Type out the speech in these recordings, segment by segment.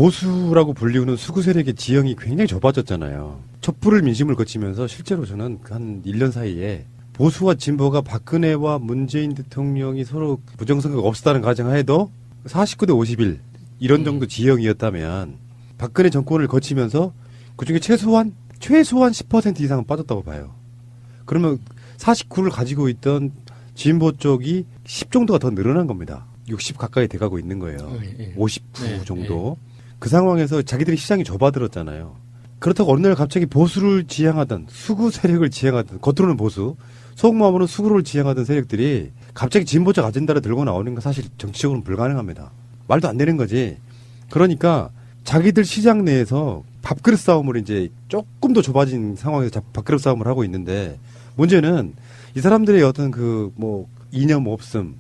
보수라고 불리우는 수구 세력의 지형이 굉장히 좁아졌잖아요. 촛불을 민심을 거치면서 실제로 저는 한 1년 사이에 보수와 진보가 박근혜와 문재인 대통령이 서로 부정선거가 없었다는 가정하에도 49대 51 이런 정도 지형이었다면 박근혜 정권을 거치면서 그중에 최소한 10% 이상은 빠졌다고 봐요. 그러면 49를 가지고 있던 진보 쪽이 10 정도가 더 늘어난 겁니다. 60 가까이 돼가고 있는 거예요. 59 정도. 그 상황에서 자기들이 시장이 좁아들었잖아요. 그렇다고 어느 날 갑자기 보수를 지향하던 수구 세력을 지향하던 겉으로는 보수 속마음으로는 수구를 지향하던 세력들이 갑자기 진보적 아젠다를 들고 나오는 건 사실 정치적으로는 불가능합니다. 말도 안 되는 거지. 그러니까 자기들 시장 내에서 밥그릇 싸움을 이제 조금 더 좁아진 상황에서 밥그릇 싸움을 하고 있는데 문제는 이 사람들의 어떤 이념 없음,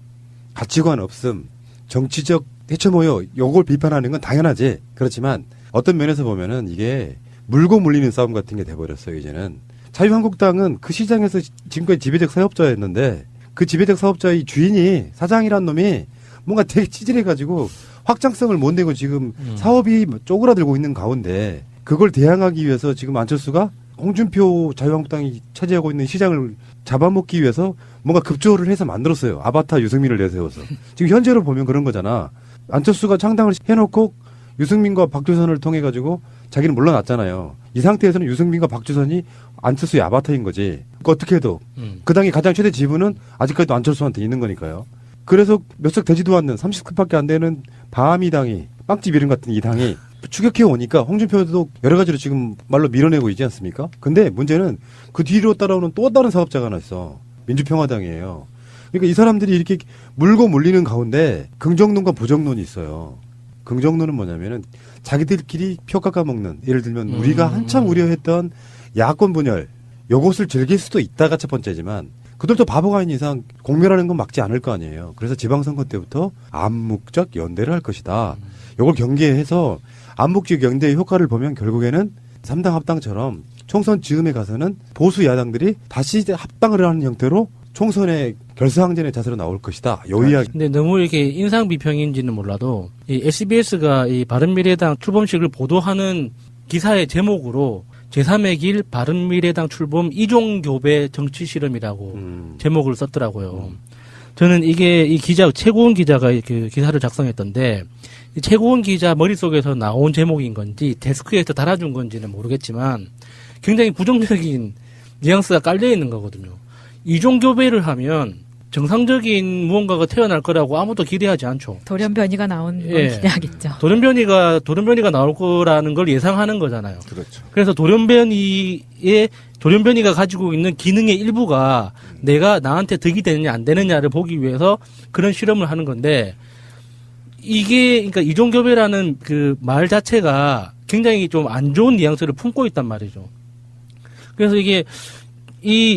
가치관 없음, 정치적 해쳐모여 요걸 비판하는 건 당연하지. 그렇지만 어떤 면에서 보면은 이게 물고 물리는 싸움 같은 게 돼버렸어요, 이제는. 자유한국당은 그 시장에서 지금까지 지배적 사업자였는데 그 지배적 사업자의 주인이 사장이란 놈이 뭔가 되게 치질해가지고 확장성을 못 내고 지금 사업이 쪼그라들고 있는 가운데 그걸 대항하기 위해서 지금 안철수가 홍준표 자유한국당이 차지하고 있는 시장을 잡아먹기 위해서 뭔가 급조를 해서 만들었어요. 아바타 유승민을 내세워서. 지금 현재로 보면 그런 거잖아. 안철수가 창당을 해놓고 유승민과 박주선을 통해 가지고 자기는 물러났잖아요. 이 상태에서는 유승민과 박주선이 안철수의 아바타인 거지. 어떻게 해도 그 당의 가장 최대 지분은 아직까지도 안철수한테 있는 거니까요. 그래서 몇 석 되지도 않는 30석밖에 안 되는 바미당이 빵집 이름 같은 이 당이 추격해 오니까 홍준표도 여러 가지로 지금 말로 밀어내고 있지 않습니까? 근데 문제는 그 뒤로 따라오는 또 다른 사업자가 하나 있어. 민주평화당이에요. 그러니까 이 사람들이 이렇게 물고 물리는 가운데 긍정론과 부정론이 있어요. 긍정론은 뭐냐면은 자기들끼리 표 깎아먹는, 예를 들면 우리가 한참 우려했던 야권 분열, 요것을 즐길 수도 있다가 첫 번째지만 그들도 바보가 아닌 이상 공멸하는 건 막지 않을 거 아니에요. 그래서 지방선거 때부터 암묵적 연대를 할 것이다. 요걸 경계해서 암묵적 연대의 효과를 보면 결국에는 3당 합당처럼 총선 즈음에 가서는 보수 야당들이 다시 합당을 하는 형태로 총선의 결사항전의 자세로 나올 것이다. 요 이야기. 근데 너무 이렇게 인상 비평인지는 몰라도 이 SBS가 이 바른미래당 출범식을 보도하는 기사의 제목으로 제3의 길 바른미래당 출범 이종교배 정치 실험이라고 제목을 썼더라고요. 저는 이게 이 기자 최고원 기자가 그 기사를 작성했던데 이 최고원 기자 머릿속에서 나온 제목인 건지 데스크에서 달아준 건지는 모르겠지만 굉장히 부정적인 뉘앙스가 깔려 있는 거거든요. 이종교배를 하면 정상적인 무언가가 태어날 거라고 아무도 기대하지 않죠. 돌연변이가 나온 걸 기대하겠죠. 돌연변이가 나올 거라는 걸 예상하는 거잖아요. 그렇죠. 그래서 돌연변이가 가지고 있는 기능의 일부가 내가 나한테 득이 되느냐 안 되느냐를 보기 위해서 그런 실험을 하는 건데 이게 그러니까 이종교배라는 그 말 자체가 굉장히 좀 안 좋은 뉘앙스를 품고 있단 말이죠. 그래서 이게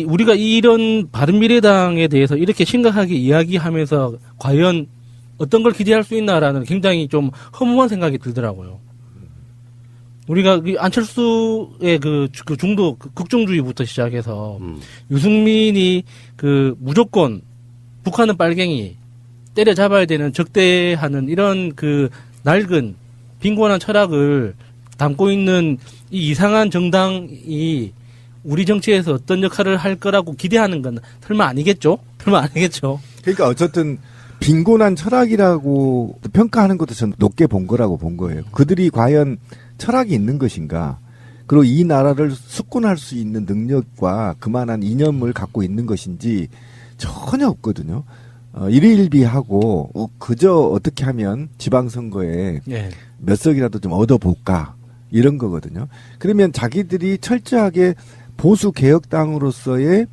우리가 이런 바른미래당에 대해서 이렇게 심각하게 이야기하면서 과연 어떤 걸 기대할 수 있나라는 굉장히 좀 허무한 생각이 들더라고요. 우리가 안철수의 그 중도 극중주의부터 시작해서 유승민이 그 무조건 북한은 빨갱이 때려잡아야 되는 적대하는 이런 그 낡은 빈곤한 철학을 담고 있는 이 이상한 정당이 우리 정치에서 어떤 역할을 할 거라고 기대하는 건 설마 아니겠죠? 그러니까 어쨌든 빈곤한 철학이라고 평가하는 것도 전 높게 본 거라고 본 거예요. 그들이 과연 철학이 있는 것인가? 그리고 이 나라를 수권할 수 있는 능력과 그만한 이념을 갖고 있는 것인지 전혀 없거든요. 일희일비하고 그저 어떻게 하면 지방선거에 몇 석이라도 좀 얻어볼까 이런 거거든요. 그러면 자기들이 철저하게 보수 개혁당으로서의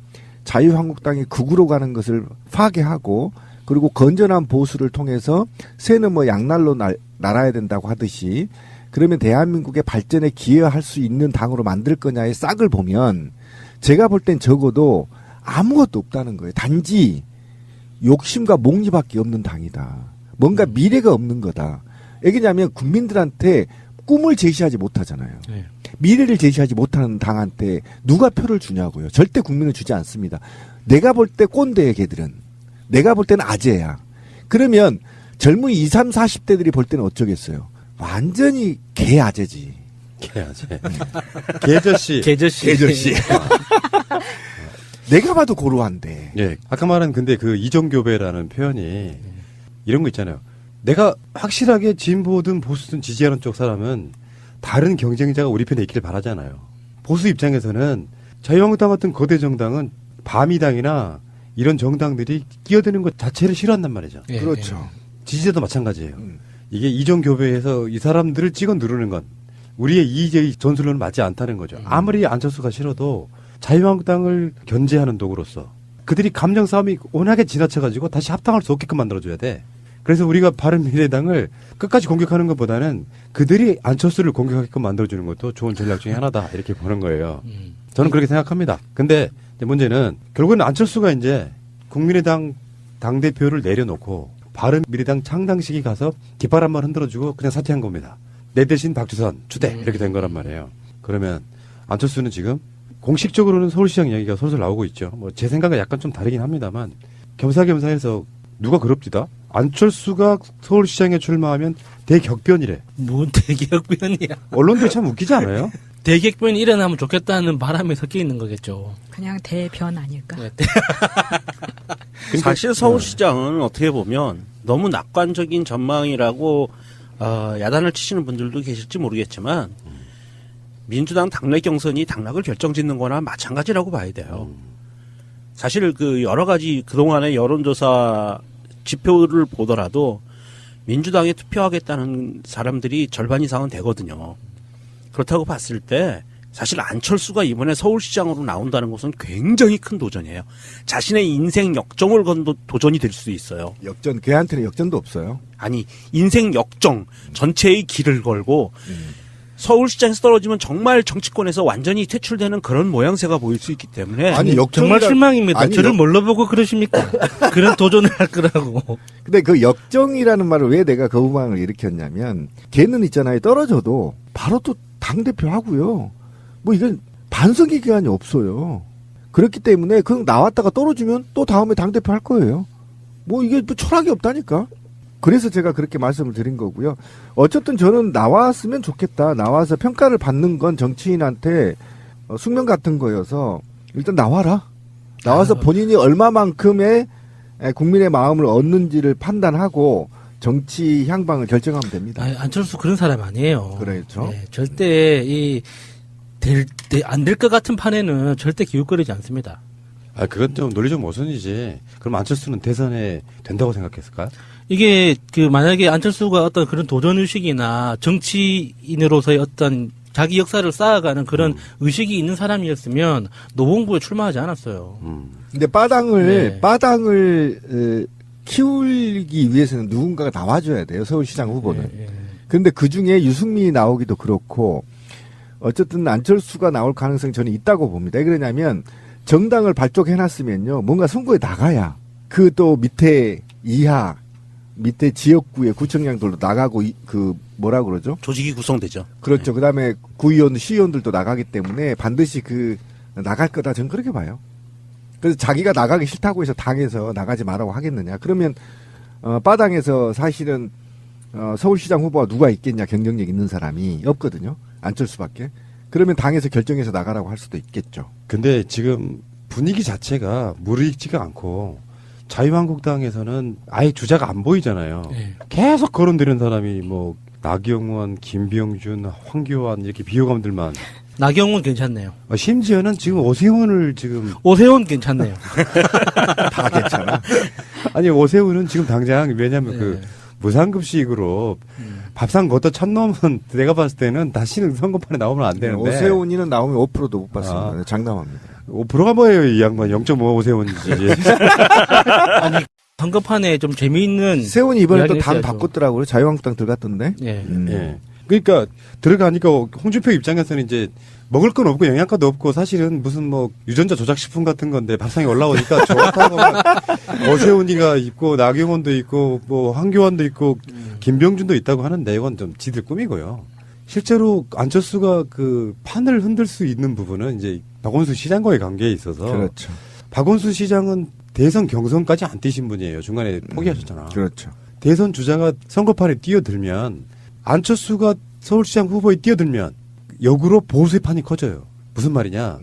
자유한국당이 극으로 가는 것을 파괴하고 그리고 건전한 보수를 통해서 새는 양날로 날아야 된다고 하듯이 그러면 대한민국의 발전에 기여할 수 있는 당으로 만들 거냐의 싹을 보면 제가 볼 땐 적어도 아무것도 없다는 거예요. 단지 욕심과 목리밖에 없는 당이다. 뭔가 미래가 없는 거다. 왜냐하면 국민들한테 꿈을 제시하지 못하잖아요. 미래를 제시하지 못하는 당한테 누가 표를 주냐고요. 절대 국민을 주지 않습니다. 내가 볼 때 꼰대의 걔들은. 내가 볼 때는 아재야. 그러면 젊은 20, 30, 40대들이 볼 때는 어쩌겠어요. 완전히 개아재지. 개아재. 개저씨. 개저씨. 내가 봐도 고루한데. 예. 아까 말한 근데 그 이종교배라는 표현이 이런 거 있잖아요. 내가 확실하게 진보든 보수든 지지하는 쪽 사람은 다른 경쟁자가 우리 편에 있기를 바라잖아요. 보수 입장에서는 자유한국당 같은 거대 정당은 바미당이나 이런 정당들이 끼어드는 것 자체를 싫어한단 말이죠. 예, 그렇죠. 지지자도 마찬가지예요. 이게 이종교배에서 이 사람들을 찍어 누르는 건 우리의 이의제의 전술로는 맞지 않다는 거죠. 아무리 안철수가 싫어도 자유한국당을 견제하는 도구로서 그들이 감정 싸움이 워낙에 지나쳐가지고 다시 합당할 수 없게끔 만들어줘야 돼. 그래서 우리가 바른미래당을 끝까지 공격하는 것보다는 그들이 안철수를 공격하게끔 만들어주는 것도 좋은 전략 중에 하나다 이렇게 보는 거예요. 저는 그렇게 생각합니다. 근데 이제 문제는 결국은 안철수가 이제 국민의당 당대표를 내려놓고 바른미래당 창당식에 가서 깃발 한번 흔들어주고 그냥 사퇴한 겁니다. 내 대신 박주선 추대 이렇게 된 거란 말이에요. 그러면 안철수는 지금 공식적으로는 서울시장 이야기가 솔솔 나오고 있죠. 뭐 제 생각은 약간 좀 다르긴 합니다만 겸사겸사해서 누가 그럽디다? 안철수가 서울시장에 출마하면 대격변이래. 뭔 대격변이야. 언론들이 참 웃기지 않아요? 대격변이 일어나면 좋겠다는 바람이 섞여 있는 거겠죠. 그냥 대변 아닐까? 네. 사실 서울시장은 어떻게 보면 너무 낙관적인 전망이라고 야단을 치시는 분들도 계실지 모르겠지만 민주당 당내 경선이 당락을 결정짓는 거나 마찬가지라고 봐야 돼요. 사실 그 여러 가지 그동안의 여론조사 지표를 보더라도 민주당에 투표하겠다는 사람들이 절반 이상은 되거든요. 그렇다고 봤을 때 사실 안철수가 이번에 서울시장으로 나온다는 것은 굉장히 큰 도전이에요. 자신의 인생 역정을 건 도전이 될 수도 있어요. 역전, 걔한테는 역전도 없어요. 아니, 인생 역정 전체의 길을 걸고 서울시장에서 떨어지면 정말 정치권에서 완전히 퇴출되는 그런 모양새가 보일 수 있기 때문에 아니, 정말 실망입니다. 아니, 저를 뭘로 보고 그러십니까? 그런 도전을 할 거라고. 근데 그 역정이라는 말을 왜 내가 거부망을 일으켰냐면 걔는 있잖아요. 떨어져도 바로 또 당대표 하고요. 뭐 이건 반성의 기간이 없어요. 그렇기 때문에 그냥 나왔다가 떨어지면 또 다음에 당대표 할 거예요. 뭐 이게 뭐 철학이 없다니까. 그래서 제가 그렇게 말씀을 드린 거고요. 어쨌든 저는 나왔으면 좋겠다. 나와서 평가를 받는 건 정치인한테 숙명 같은 거여서 일단 나와라. 나와서 본인이 얼마만큼의 국민의 마음을 얻는지를 판단하고 정치 향방을 결정하면 됩니다. 안철수 그런 사람 아니에요. 그렇죠. 네, 절대 안 될 것 같은 판에는 절대 기웃거리지 않습니다. 그건 좀 논리적 모순이지. 그럼 안철수는 대선에 된다고 생각했을까요? 이게 만약에 안철수가 어떤 그런 도전 의식이나 정치인으로서의 어떤 자기 역사를 쌓아가는 그런 의식이 있는 사람이었으면 노원구에 출마하지 않았어요. 근데 빠당을 키우기 위해서는 누군가가 나와줘야 돼요. 서울시장 후보는. 그런데 그 중에 유승민이 나오기도 그렇고 어쨌든 안철수가 나올 가능성이 저는 있다고 봅니다. 왜 그러냐면 정당을 발족해놨으면요. 뭔가 선거에 나가야 그 또 밑에 지역구의 구청장들도 나가고 뭐라 그러죠? 조직이 구성되죠. 그렇죠. 그다음에 구의원, 시의원들도 나가기 때문에 반드시 나갈 거다. 저는 그렇게 봐요. 그래서 자기가 나가기 싫다고 해서 당에서 나가지 말라고 하겠느냐. 그러면 빠당에서 사실은 서울시장 후보가 누가 있겠냐. 경쟁력 있는 사람이 없거든요. 안철수밖에. 그러면 당에서 결정해서 나가라고 할 수도 있겠죠. 근데 지금 분위기 자체가 무르익지가 않고 자유한국당에서는 아예 주자가 안 보이잖아요. 네. 계속 거론되는 사람이 뭐 나경원, 김병준, 황교안 이렇게 비호감들만. 나경원 괜찮네요. 심지어는 지금 오세훈을 오세훈 괜찮네요. 다 괜찮아. 아니 오세훈은 지금 당장 왜냐면 무상급식으로 밥상 걷다 천 넘은 내가 봤을 때는 다시는 선거판에 나오면 안 되는데. 오세훈이는 나오면 5%도 못 받습니다. 장담합니다. 5%가 뭐예요, 이 양반. 0.5 오세훈이지. 아니, 선거판에 좀 재미있는. 세훈이 이번에 또 당 있어야죠. 바꿨더라고요. 자유한국당 들어갔던데. 예. 예. 그러니까 들어가니까 홍준표 입장에서는 이제 먹을 건 없고 영양가도 없고 사실은 무슨 뭐 유전자 조작식품 같은 건데 밥상에 올라오니까 좋다고 오세훈이가 있고 나경원도 있고 뭐 황교안도 있고 김병준도 있다고 하는데 이건 좀 지들 꿈이고요. 실제로 안철수가 판을 흔들 수 있는 부분은 이제 박원순 시장과의 관계에 있어서. 그렇죠. 박원순 시장은 대선 경선까지 안 뛰신 분이에요. 중간에 포기하셨잖아. 그렇죠. 대선 주자가 선거판에 뛰어들면 안철수가 서울시장 후보에 뛰어들면 역으로 보수의 판이 커져요. 무슨 말이냐?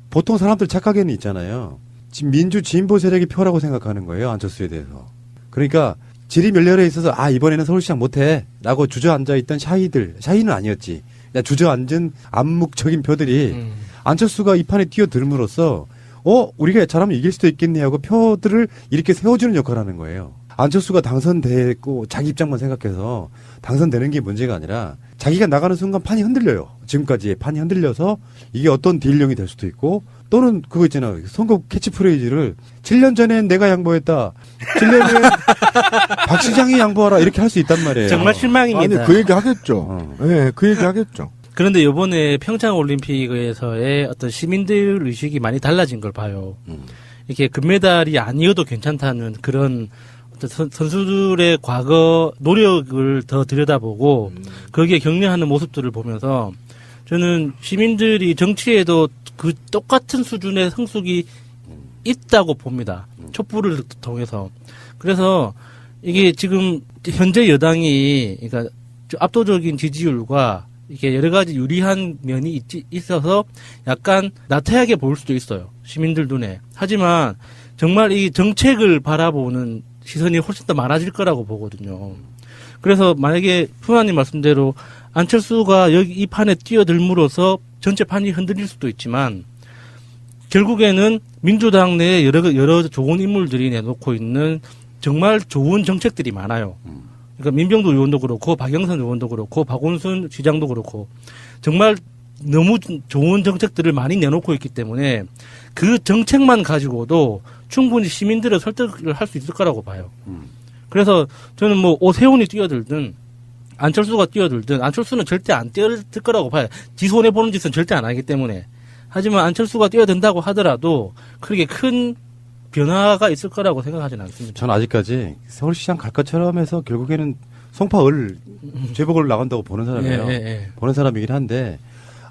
보통 사람들 착각에는 있잖아요. 지금 민주 진보 세력이 표라고 생각하는 거예요. 안철수에 대해서. 그러니까 질이 멸렬해 있어서 아 이번에는 서울시장 못해 라고 주저앉아 있던 샤이는 아니었지. 그냥 주저앉은 암묵적인 표들이 안철수가 이 판에 뛰어들므로써 우리가 잘하면 이길 수도 있겠네 하고 표들을 이렇게 세워주는 역할을 하는 거예요. 안철수가 당선됐고 자기 입장만 생각해서 당선되는 게 문제가 아니라 자기가 나가는 순간 판이 흔들려요. 지금까지의 판이 흔들려서 이게 어떤 딜령이 될 수도 있고 또는 그거 있잖아요. 선거 캐치프레이즈를 7년 전엔 내가 양보했다. 7년 후엔 박 시장이 양보하라. 이렇게 할 수 있단 말이에요. 정말 실망입니다. 아니 그 얘기 하겠죠. 네, 그 얘기 하겠죠. 그런데 이번에 평창 올림픽에서의 어떤 시민들 의식이 많이 달라진 걸 봐요. 이렇게 금메달이 아니어도 괜찮다는 그런 어떤 선수들의 과거 노력을 더 들여다보고 거기에 격려하는 모습들을 보면서 저는 시민들이 정치에도 그 똑같은 수준의 성숙이 있다고 봅니다. 촛불을 통해서. 그래서 이게 지금 현재 여당이 그러니까 압도적인 지지율과 이게 여러 가지 유리한 면이 있어서 약간 나태하게 보일 수도 있어요. 시민들 눈에. 하지만 정말 이 정책을 바라보는 시선이 훨씬 더 많아질 거라고 보거든요. 그래서 만약에 풍화님 말씀대로 안철수가 여기 이 판에 뛰어들므로써 전체 판이 흔들릴 수도 있지만 결국에는 민주당 내에 여러 좋은 인물들이 내놓고 있는 정말 좋은 정책들이 많아요. 그러니까 민병도 의원도 그렇고 박영선 의원도 그렇고 박원순 시장도 그렇고 정말 너무 좋은 정책들을 많이 내놓고 있기 때문에 그 정책만 가지고도 충분히 시민들을 설득을 할 수 있을 거라고 봐요. 그래서 저는 뭐 오세훈이 뛰어들든 안철수가 뛰어들든 안철수는 절대 안 뛰어들 거라고 봐요. 지 손해보는 짓은 절대 안 하기 때문에. 하지만 안철수가 뛰어든다고 하더라도 그렇게 큰 변화가 있을 거라고 생각하지는 않습니다. 전 아직까지 서울시장 갈 것처럼 해서 결국에는 송파을 제복을 나간다고 보는 사람이에요. 보는 사람이긴 한데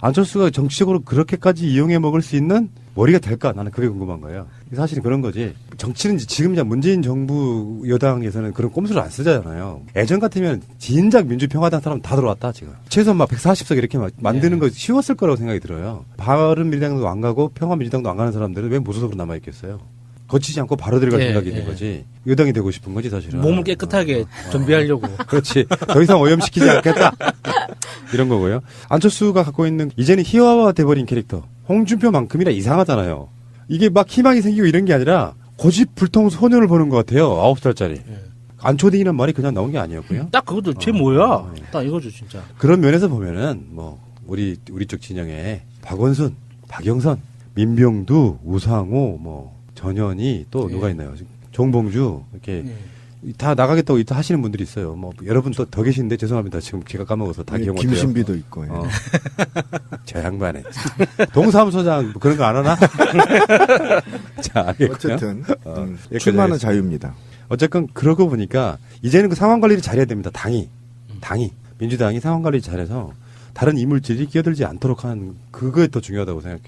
안철수가 정치적으로 그렇게까지 이용해 먹을 수 있는 머리가 될까? 나는 그게 궁금한 거예요. 사실은 그런 거지. 정치는 지금 문재인 정부 여당에서는 그런 꼼수를 안 쓰잖아요. 예전 같으면 진작 민주평화당 사람 다 들어왔다 지금. 최소한 막 140석 이렇게 만드는 거 쉬웠을 거라고 생각이 들어요. 바른미래당도 안 가고 평화민주당도 안 가는 사람들은 왜 무소속으로 남아있겠어요. 거치지 않고 바로 들어갈 생각이 있는 거지. 여당이 되고 싶은 거지 사실은. 몸을 깨끗하게 준비하려고. 그렇지. 더 이상 오염시키지 않겠다. 이런 거고요. 안철수가 갖고 있는 이제는 희화화 돼버린 캐릭터. 홍준표만큼이나 이상하잖아요. 이게 막 희망이 생기고 이런 게 아니라 고집불통 소년을 보는 것 같아요. 9살짜리. 안초딩이란 말이 그냥 나온 게 아니었고요. 딱 그것도 쟤 뭐야? 딱 이거죠 진짜. 그런 면에서 보면은 뭐 우리 쪽 진영에 박원순, 박영선, 민병두, 우상호, 뭐 전현희 또 누가 있나요? 정봉주 이렇게 다 나가겠다고 하시는 분들이 있어요. 뭐 여러분 또 더 계신데 죄송합니다. 지금 제가 까먹어서 다 기억 못해요. 김신비도 있고. 저 양반에 동사무소장 뭐 그런 거 안 하나? 자, 알겠고요. 어쨌든 출마는 자유입니다. 어쨌건 그러고 보니까 이제는 그 상황 관리를 잘해야 됩니다. 당이 민주당이 상황 관리 잘해서 다른 이물질이 끼어들지 않도록 하는 그게 더 중요하다고 생각해요.